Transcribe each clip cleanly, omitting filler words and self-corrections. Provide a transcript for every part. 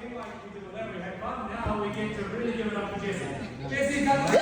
feel like we did whatever, we had fun. Now we get to really give it up to Jason. Jason, come on.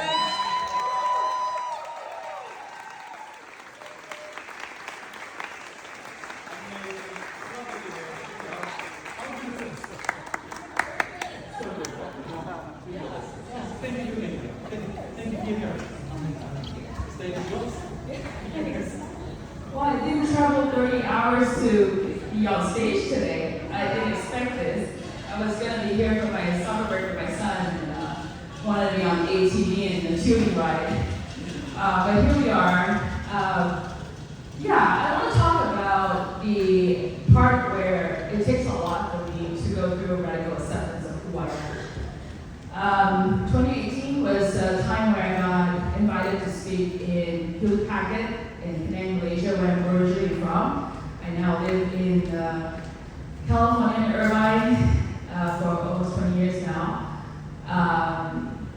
Well, I didn't travel 30 hours to be on stage today. I didn't expect this. I was going to be here for my summer break with my son and wanted to be on ATV and the tubing ride. But here we are. I want to talk about the part where it takes a lot for me to go through radical acceptance of who I am. 2018 was a time where I got invited to speak in Hewlett Packard in Penang, Malaysia, where I'm originally from. I now live in California, in Irvine, for almost 20 years now.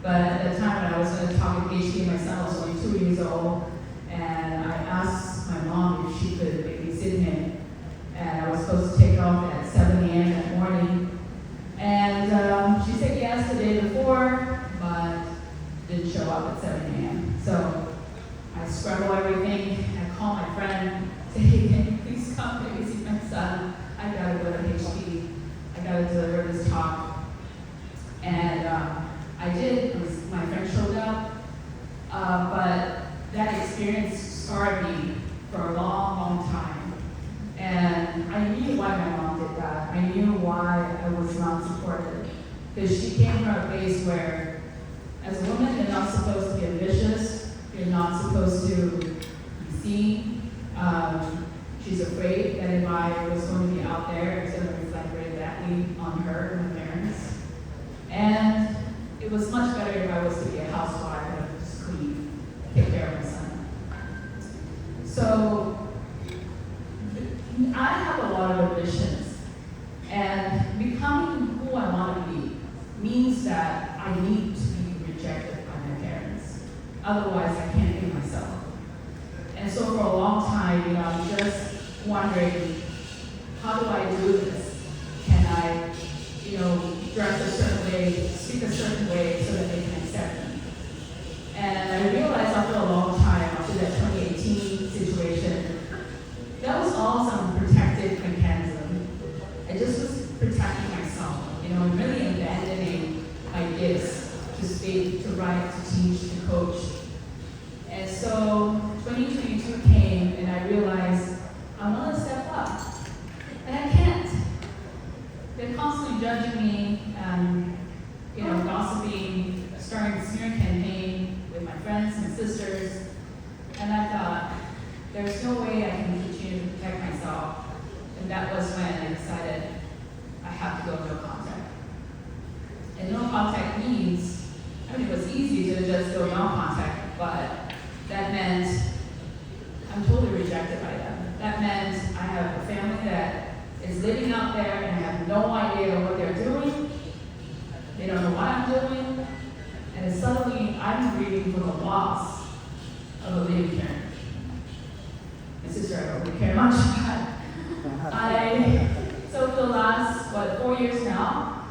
But at the time when I was going to talk at PhD, my son was only 2 years old, and I asked my mom if she could babysit him. And I was supposed to take off at 7 a.m. that morning. And she said yes the day before, but didn't show up at 7 a.m. So I scrambled everything. I called my friend, said, hey, can you please come babysit my son? I gotta go to HP. I gotta deliver this talk. And I did. My friend showed up. But that experience scarred me for a long, long time. And I knew why my mom did that. I knew why I was not supported. Because she came from a place where, as a woman, you're not supposed to be ambitious. You're not supposed to be seen. She's afraid that if I was going to be out there, it's going to reflect very badly on her and her parents. And it was much better if I was to be a housewife and just clean, take care of my son. So I have a lot of ambitions, and becoming who I want to be means that I need to be rejected by my parents. Otherwise, I can't be myself. And so for a long time, I'm just wondering, how do I do this? Can I, dress a certain way, speak a certain way so that they can accept me? And I realized after a long time, after that 2018 situation, that was all some protective mechanism. I just was protecting myself, really abandoning my gifts to speak, to write, to teach, to coach. And so 2022 came, and I realized I want to step up, and I can't. They're constantly judging me, and gossiping, starting a smear campaign with my friends and sisters, and I thought, there's no way I can continue to protect myself. And that was when I decided I have to go no contact. And no contact means, it was easy to just go no contact, but that meant I'm totally rejected by them. That meant I have a family that is living out there and I have no idea what they're doing. They don't know what I'm doing. And suddenly I'm grieving for the loss of a living parent. My sister, I don't really care much, but so for the last, 4 years now,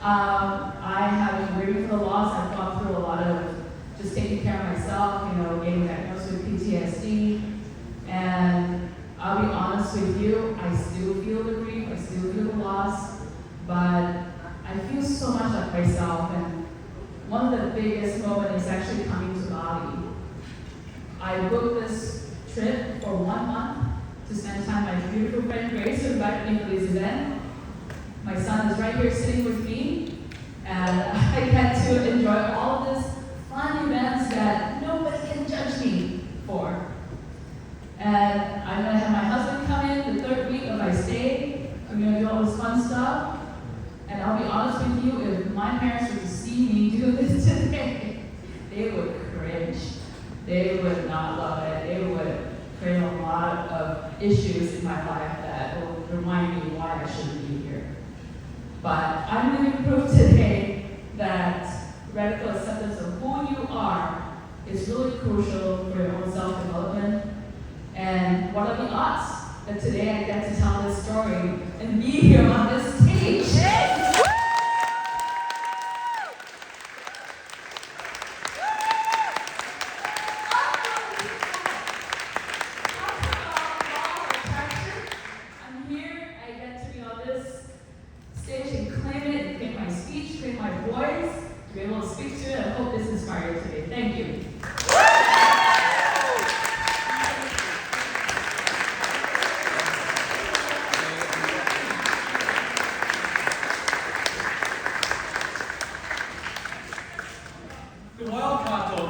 I have been grieving for the loss. I've gone through a lot of just taking care of myself, getting diagnosed with PTSD. And I'll be honest with you, I still feel the grief, I still feel the loss, but I feel so much like myself. And one of the biggest moments is actually coming to Bali. I booked this trip for 1 month to spend time with my beautiful friend Grace, who invited me to this event. My son is right here sitting with me, and I get to enjoy all of this fun events that nobody can judge me for. And I'm going to have my husband come in the 3rd week of my stay. I'm going to do all this fun stuff. And I'll be honest with you, if my parents were to see me do this today, they would cringe. They would not love it. They would create a lot of issues in my life that will remind me why I shouldn't be here. But I'm living proof today that radical acceptance of who you are is really crucial for your own self-development. And what are the odds that today I get to tell this story and be here on